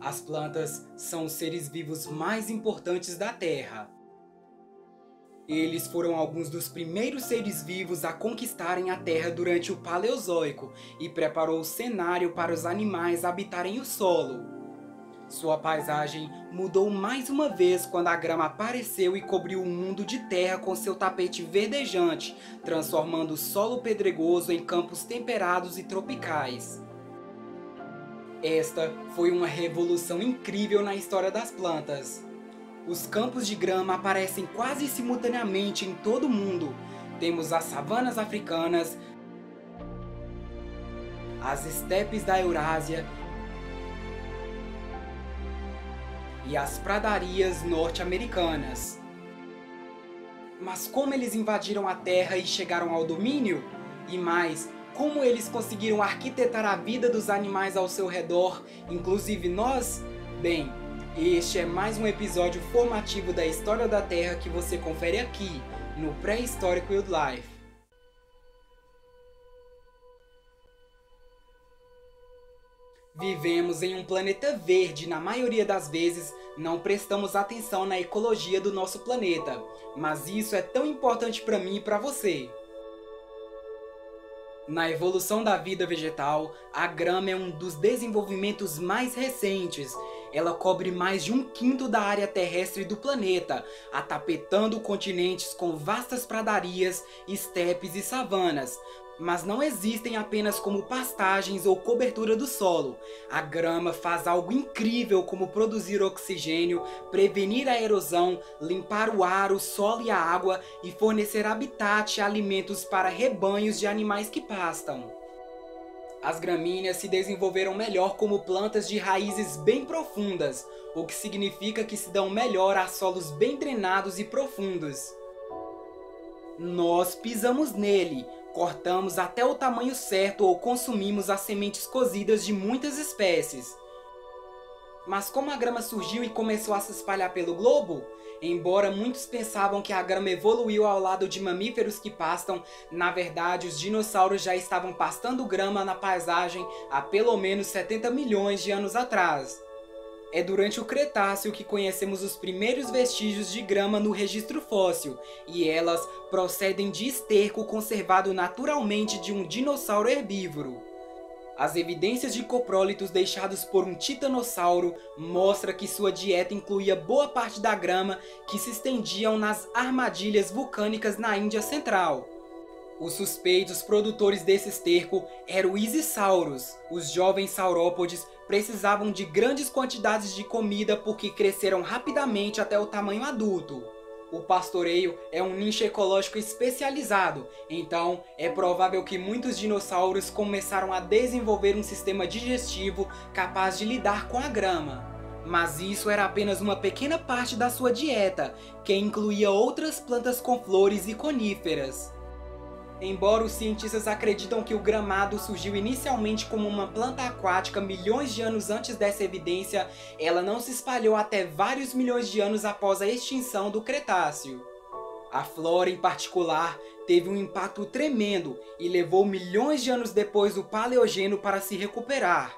As plantas são os seres vivos mais importantes da Terra. Eles foram alguns dos primeiros seres vivos a conquistarem a Terra durante o Paleozoico e preparou o cenário para os animais habitarem o solo. Sua paisagem mudou mais uma vez quando a grama apareceu e cobriu o mundo de terra com seu tapete verdejante, transformando o solo pedregoso em campos temperados e tropicais. Esta foi uma revolução incrível na história das plantas. Os campos de grama aparecem quase simultaneamente em todo o mundo. Temos as savanas africanas, as estepes da Eurásia e as pradarias norte-americanas. Mas como eles invadiram a Terra e chegaram ao domínio? E mais, como eles conseguiram arquitetar a vida dos animais ao seu redor, inclusive nós? Bem, este é mais um episódio formativo da história da Terra que você confere aqui, no Pré-Histórico Wildlife. Vivemos em um planeta verde e na maioria das vezes não prestamos atenção na ecologia do nosso planeta, mas isso é tão importante para mim e para você. Na evolução da vida vegetal, a grama é um dos desenvolvimentos mais recentes. Ela cobre mais de 1/5 da área terrestre do planeta, atapetando continentes com vastas pradarias, estepes e savanas. Mas não existem apenas como pastagens ou cobertura do solo. A grama faz algo incrível como produzir oxigênio, prevenir a erosão, limpar o ar, o solo e a água e fornecer habitat e alimentos para rebanhos de animais que pastam. As gramíneas se desenvolveram melhor como plantas de raízes bem profundas, o que significa que se dão melhor a solos bem drenados e profundos. Nós pisamos nele, cortamos até o tamanho certo ou consumimos as sementes cozidas de muitas espécies. Mas como a grama surgiu e começou a se espalhar pelo globo? Embora muitos pensavam que a grama evoluiu ao lado de mamíferos que pastam, na verdade os dinossauros já estavam pastando grama na paisagem há pelo menos 70 milhões de anos atrás. É durante o Cretáceo que conhecemos os primeiros vestígios de grama no registro fóssil, e elas procedem de esterco conservado naturalmente de um dinossauro herbívoro. As evidências de coprólitos deixados por um titanossauro mostram que sua dieta incluía boa parte da grama que se estendiam nas armadilhas vulcânicas na Índia Central. Os suspeitos produtores desse esterco eram os isissauros. Os jovens saurópodes precisavam de grandes quantidades de comida porque cresceram rapidamente até o tamanho adulto. O pastoreio é um nicho ecológico especializado, então é provável que muitos dinossauros começaram a desenvolver um sistema digestivo capaz de lidar com a grama. Mas isso era apenas uma pequena parte da sua dieta, que incluía outras plantas com flores e coníferas. Embora os cientistas acreditam que o gramado surgiu inicialmente como uma planta aquática milhões de anos antes dessa evidência, ela não se espalhou até vários milhões de anos após a extinção do Cretáceo. A flora, em particular, teve um impacto tremendo e levou milhões de anos depois do Paleogeno para se recuperar.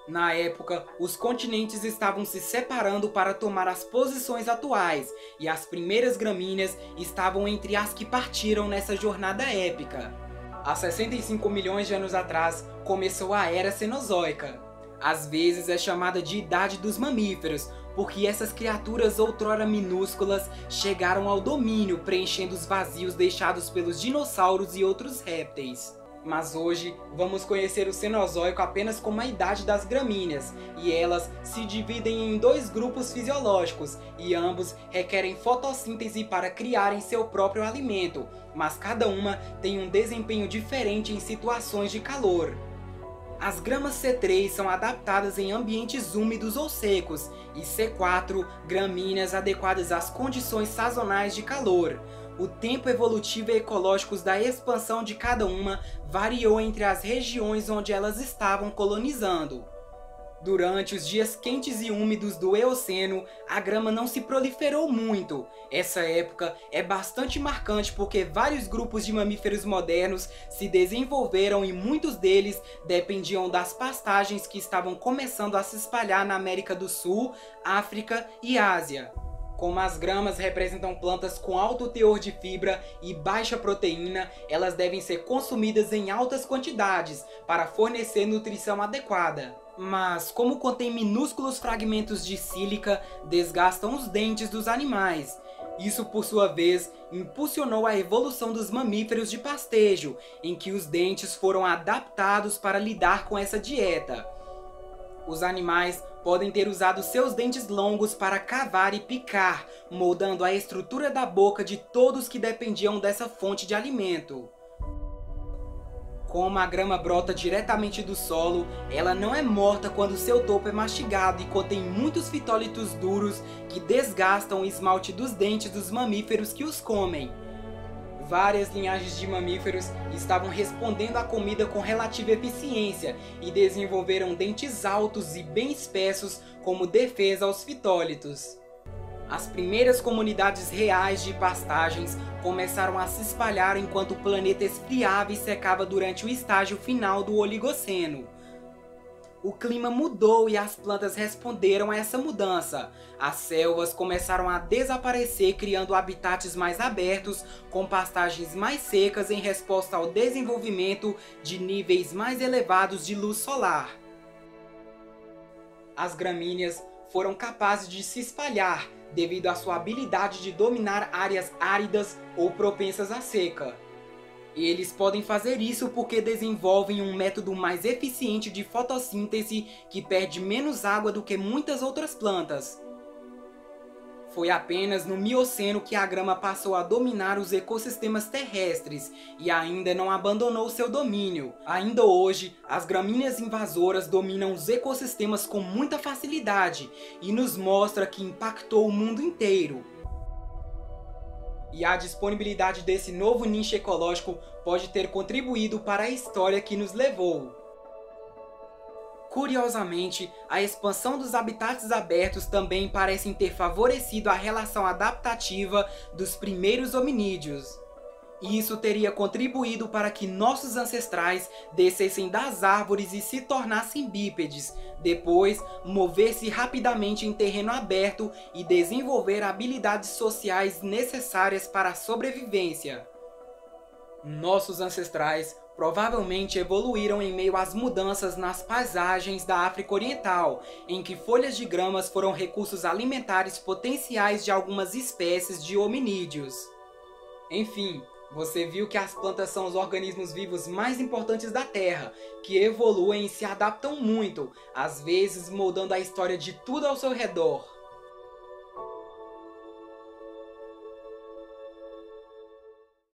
Na época, os continentes estavam se separando para tomar as posições atuais, e as primeiras gramíneas estavam entre as que partiram nessa jornada épica. Há 65 milhões de anos atrás, começou a Era Cenozoica. Às vezes é chamada de Idade dos Mamíferos, porque essas criaturas outrora minúsculas chegaram ao domínio, preenchendo os vazios deixados pelos dinossauros e outros répteis. Mas hoje vamos conhecer o Cenozoico apenas como a idade das gramíneas, e elas se dividem em 2 grupos fisiológicos, e ambos requerem fotossíntese para criarem seu próprio alimento, mas cada uma tem um desempenho diferente em situações de calor. As gramas C3 são adaptadas em ambientes úmidos ou secos, e C4, gramíneas adequadas às condições sazonais de calor. O tempo evolutivo e ecológico da expansão de cada uma variou entre as regiões onde elas estavam colonizando. Durante os dias quentes e úmidos do Eoceno, a grama não se proliferou muito. Essa época é bastante marcante porque vários grupos de mamíferos modernos se desenvolveram e muitos deles dependiam das pastagens que estavam começando a se espalhar na América do Sul, África e Ásia. Como as gramas representam plantas com alto teor de fibra e baixa proteína, elas devem ser consumidas em altas quantidades para fornecer nutrição adequada. Mas, como contém minúsculos fragmentos de sílica, desgastam os dentes dos animais. Isso, por sua vez, impulsionou a evolução dos mamíferos de pastejo, em que os dentes foram adaptados para lidar com essa dieta. Os animais podem ter usado seus dentes longos para cavar e picar, moldando a estrutura da boca de todos que dependiam dessa fonte de alimento. Como a grama brota diretamente do solo, ela não é morta quando seu topo é mastigado e contém muitos fitólitos duros que desgastam o esmalte dos dentes dos mamíferos que os comem. Várias linhagens de mamíferos estavam respondendo à comida com relativa eficiência e desenvolveram dentes altos e bem espessos como defesa aos fitólitos. As primeiras comunidades reais de pastagens começaram a se espalhar enquanto o planeta esfriava e secava durante o estágio final do Oligoceno. O clima mudou e as plantas responderam a essa mudança. As selvas começaram a desaparecer, criando habitats mais abertos, com pastagens mais secas em resposta ao desenvolvimento de níveis mais elevados de luz solar. As gramíneas foram capazes de se espalhar devido à sua habilidade de dominar áreas áridas ou propensas à seca. Eles podem fazer isso porque desenvolvem um método mais eficiente de fotossíntese que perde menos água do que muitas outras plantas. Foi apenas no Mioceno que a grama passou a dominar os ecossistemas terrestres e ainda não abandonou seu domínio. Ainda hoje, as gramíneas invasoras dominam os ecossistemas com muita facilidade e nos mostra que impactou o mundo inteiro. E a disponibilidade desse novo nicho ecológico pode ter contribuído para a história que nos levou. Curiosamente, a expansão dos habitats abertos também parece ter favorecido a relação adaptativa dos primeiros hominídeos. E isso teria contribuído para que nossos ancestrais descessem das árvores e se tornassem bípedes, depois mover-se rapidamente em terreno aberto e desenvolver habilidades sociais necessárias para a sobrevivência. Nossos ancestrais provavelmente evoluíram em meio às mudanças nas paisagens da África Oriental, em que folhas de gramas foram recursos alimentares potenciais de algumas espécies de hominídeos. Enfim, você viu que as plantas são os organismos vivos mais importantes da Terra, que evoluem e se adaptam muito, às vezes moldando a história de tudo ao seu redor.